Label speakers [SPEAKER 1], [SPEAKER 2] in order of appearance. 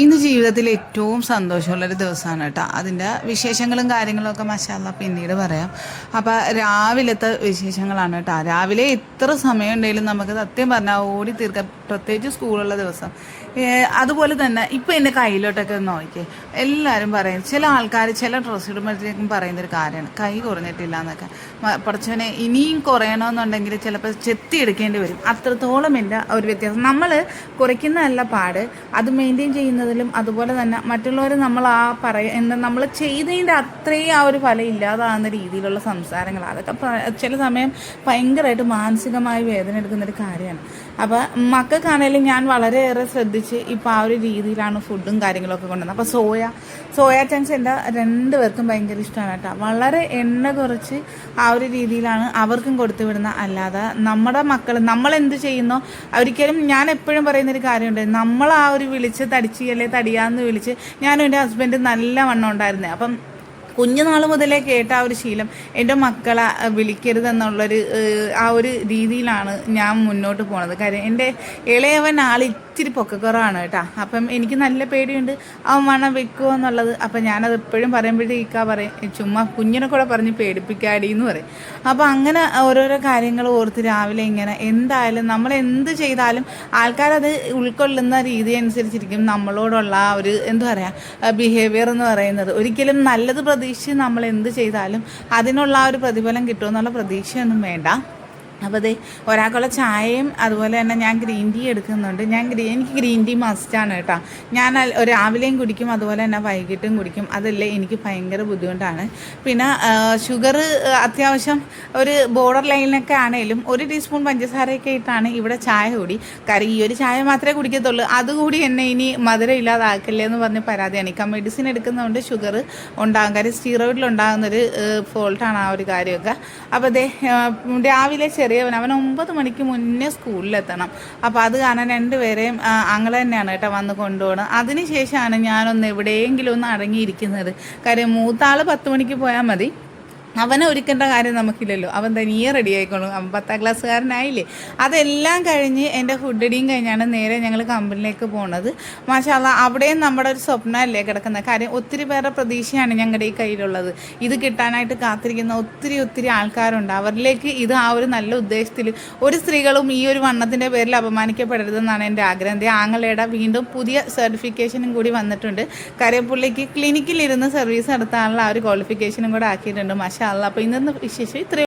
[SPEAKER 1] ഇന്ന് ജീവിതത്തിൽ ഏറ്റവും സന്തോഷമുള്ളൊരു ദിവസമാണ് കേട്ടോ. അതിൻ്റെ വിശേഷങ്ങളും കാര്യങ്ങളൊക്കെ മാഷാഅല്ലാ പിന്നീട് പറയാം. അപ്പോൾ രാവിലത്തെ വിശേഷങ്ങളാണ് കേട്ടോ. രാവിലെ എത്ര സമയം ഉണ്ടെങ്കിലും നമുക്ക് സത്യം പറഞ്ഞാൽ ഓടി തീർക്കാം, പ്രത്യേകിച്ച് സ്കൂളുള്ള ദിവസം. അതുപോലെ തന്നെ ഇപ്പോൾ എൻ്റെ കയ്യിലോട്ടൊക്കെ ഒന്ന് നോക്കിയേ, എല്ലാവരും പറയും, ചില ആൾക്കാർ ചില ഡ്രസ്സ് ഇടുമ്പോഴത്തേക്കും പറയുന്നൊരു കാര്യമാണ് കൈ കുറഞ്ഞിട്ടില്ല എന്നൊക്കെ. പഠിച്ചവനെ ഇനിയും കുറയണമെന്നുണ്ടെങ്കിൽ ചിലപ്പോൾ ചെത്തി എടുക്കേണ്ടി വരും, അത്രത്തോളം എൻ്റെ ഒരു വ്യത്യാസം. നമ്മൾ കുറയ്ക്കുന്നതല്ല പാട്, അത് മെയിൻറ്റെയിൻ ചെയ്യുന്നതിലും അതുപോലെ തന്നെ മറ്റുള്ളവർ നമ്മൾ എന്താ നമ്മൾ ചെയ്തതിൻ്റെ അത്രയും ആ ഒരു ഫലം ഇല്ലാതാകുന്ന രീതിയിലുള്ള സംസാരങ്ങൾ, അതൊക്കെ ചില സമയം ഭയങ്കരമായിട്ട് മാനസികമായി വേദന എടുക്കുന്നൊരു കാര്യമാണ്. അപ്പോൾ മക്കൾക്കാണെങ്കിലും ഞാൻ വളരെയേറെ ശ്രദ്ധിച്ച് ഇപ്പോൾ ആ ഒരു രീതിയിലാണ് ഫുഡും കാര്യങ്ങളൊക്കെ കൊണ്ടുവന്നത്. അപ്പോൾ സോയ ചങ്ക്സ് എൻ്റെ രണ്ടുപേർക്കും ഭയങ്കര ഇഷ്ടമാണ് കേട്ടോ. വളരെ എണ്ണ കുറച്ച് ആ ഒരു രീതിയിലാണ് അവർക്കും കൊടുത്തു വിടുന്നത്. അല്ലാതെ നമ്മുടെ മക്കൾ നമ്മളെന്ത് ചെയ്യുന്നോ, ഒരിക്കലും ഞാൻ എപ്പോഴും പറയുന്നൊരു കാര്യമുണ്ട്, നമ്മൾ ആ ഒരു വിളിച്ച് തടിച്ചിയല്ലേ തടിയാന്ന് വിളിച്ച്, ഞാനും എൻ്റെ ഹസ്ബൻഡ് നല്ല വണ്ണം ഉണ്ടായിരുന്നത്. അപ്പം കുഞ്ഞുനാൾ മുതലേ കേട്ട ആ ഒരു ശീലം എൻ്റെ മക്കളെ വിളിക്കരുതെന്നുള്ളൊരു ആ ഒരു രീതിയിലാണ് ഞാൻ മുന്നോട്ട് പോണത്. കാര്യം എൻ്റെ ഇളയവൻ ഇച്ചിരി പൊക്കക്കുറവാണ് കേട്ടോ. അപ്പം എനിക്ക് നല്ല പേടിയുണ്ട് അവൻ വണ്ണം വെക്കുമോ എന്നുള്ളത്. അപ്പം ഞാനത് എപ്പോഴും പറയുമ്പോഴത്തേക്കാ പറയും, ചുമ്മാ കുഞ്ഞിനെ കൂടെ പറഞ്ഞ് പേടിപ്പിക്കാടി എന്ന് പറയും. അപ്പോൾ അങ്ങനെ ഓരോരോ കാര്യങ്ങൾ ഓർത്ത് രാവിലെ ഇങ്ങനെ എന്തായാലും നമ്മൾ എന്ത് ചെയ്താലും ആൾക്കാരത് ഉൾക്കൊള്ളുന്ന രീതി അനുസരിച്ചിരിക്കും നമ്മളോടുള്ള ആ ഒരു എന്താ പറയുക ബിഹേവിയർ എന്ന് പറയുന്നത്. ഒരിക്കലും നല്ലത് പ്രതീക്ഷിച്ച് നമ്മൾ എന്ത് ചെയ്താലും അതിനുള്ള ആ ഒരു പ്രതിഫലം കിട്ടുമെന്നുള്ള പ്രതീക്ഷയൊന്നും വേണ്ട. അപ്പോൾ അതേ ഒരാൾക്കുള്ള ചായയും അതുപോലെ തന്നെ ഞാൻ ഗ്രീൻ ടീ എടുക്കുന്നുണ്ട്. എനിക്ക് ഗ്രീൻ ടീ മസ്റ്റാണ് കേട്ടോ. ഞാൻ രാവിലെയും കുടിക്കും, അതുപോലെ തന്നെ വൈകിട്ടും കുടിക്കും. അതല്ലേ എനിക്ക് ഭയങ്കര ബുദ്ധിമുട്ടാണ്. പിന്നെ ഷുഗർ അത്യാവശ്യം ഒരു ബോർഡർ ലൈനിലൊക്കെ ആണെങ്കിലും 1 ടീസ്പൂൺ പഞ്ചസാരയൊക്കെ ഇട്ടാണ് ഇവിടെ ചായ കൂടി. കാര്യം ഈ ഒരു ചായ മാത്രമേ കുടിക്കത്തുള്ളൂ, അതുകൂടി എന്നെ ഇനി മധുരം ഇല്ലാതാക്കല്ലേ എന്ന് പറഞ്ഞ് പരാതിയാണ്. എനിക്ക് മെഡിസിൻ എടുക്കുന്നതുകൊണ്ട് ഷുഗർ ഉണ്ടാകും, കാര്യം സ്റ്റീറോയിഡിലുണ്ടാകുന്നൊരു ഫോൾട്ടാണ് ആ ഒരു കാര്യമൊക്കെ. അപ്പോൾ അതേ രാവിലെ അവൻ 9 മണിക്ക് മുന്നേ സ്കൂളിലെത്തണം. അപ്പോൾ അത് കാരണം രണ്ടുപേരെയും അങ്ങളെ തന്നെയാണ് കേട്ടോ വന്ന് കൊണ്ടുപോകണം. അതിനുശേഷമാണ് ഞാനൊന്ന് എവിടെയെങ്കിലും ഒന്ന് അടങ്ങിയിരിക്കുന്നത്. കാര്യം മൂത്താൾ 10 മണിക്ക് പോയാൽ മതി, അവനെ ഒരുക്കേണ്ട കാര്യം നമുക്കില്ലല്ലോ, അവൻ തനിയെ റെഡി ആയിക്കോളും, അവൻ 10ാം ക്ലാസ്സുകാരനായില്ലേ. അതെല്ലാം കഴിഞ്ഞ് എൻ്റെ ഫുഡ് അടിയും കഴിഞ്ഞാണ് നേരെ ഞങ്ങൾ കമ്പനിയിലേക്ക് പോകുന്നത്. മാഷാഅല്ലാ അവിടെയും നമ്മുടെ ഒരു സ്വപ്നമല്ലേ കിടക്കുന്നത്. കാര്യം ഒത്തിരി പേരുടെ പ്രതീക്ഷയാണ് ഞങ്ങളുടെ ഈ കയ്യിലുള്ളത്. ഇത് കിട്ടാനായിട്ട് കാത്തിരിക്കുന്ന ഒത്തിരി ആൾക്കാരുണ്ട്. അവരിലേക്ക് ഇത് ആ ഒരു നല്ല ഉദ്ദേശത്തിൽ ഒരു സ്ത്രീകളും ഈ ഒരു വണ്ണത്തിൻ്റെ പേരിൽ അപമാനിക്കപ്പെടരുതെന്നാണ് എൻ്റെ ആഗ്രഹം. ആങ്ങളയുടെ വീണ്ടും പുതിയ സർട്ടിഫിക്കേഷനും കൂടി വന്നിട്ടുണ്ട്. കാര്യം പുള്ളിക്ക് ക്ലിനിക്കിലിരുന്ന് സർവീസ് നടത്താനുള്ള ആ ഒരു ക്വാളിഫിക്കേഷനും കൂടെ ആക്കിയിട്ടുണ്ട്. മാഷാ അല്ലാ. അപ്പോൾ ഇന്നത്തെ വിശേഷം ഇത്രയും.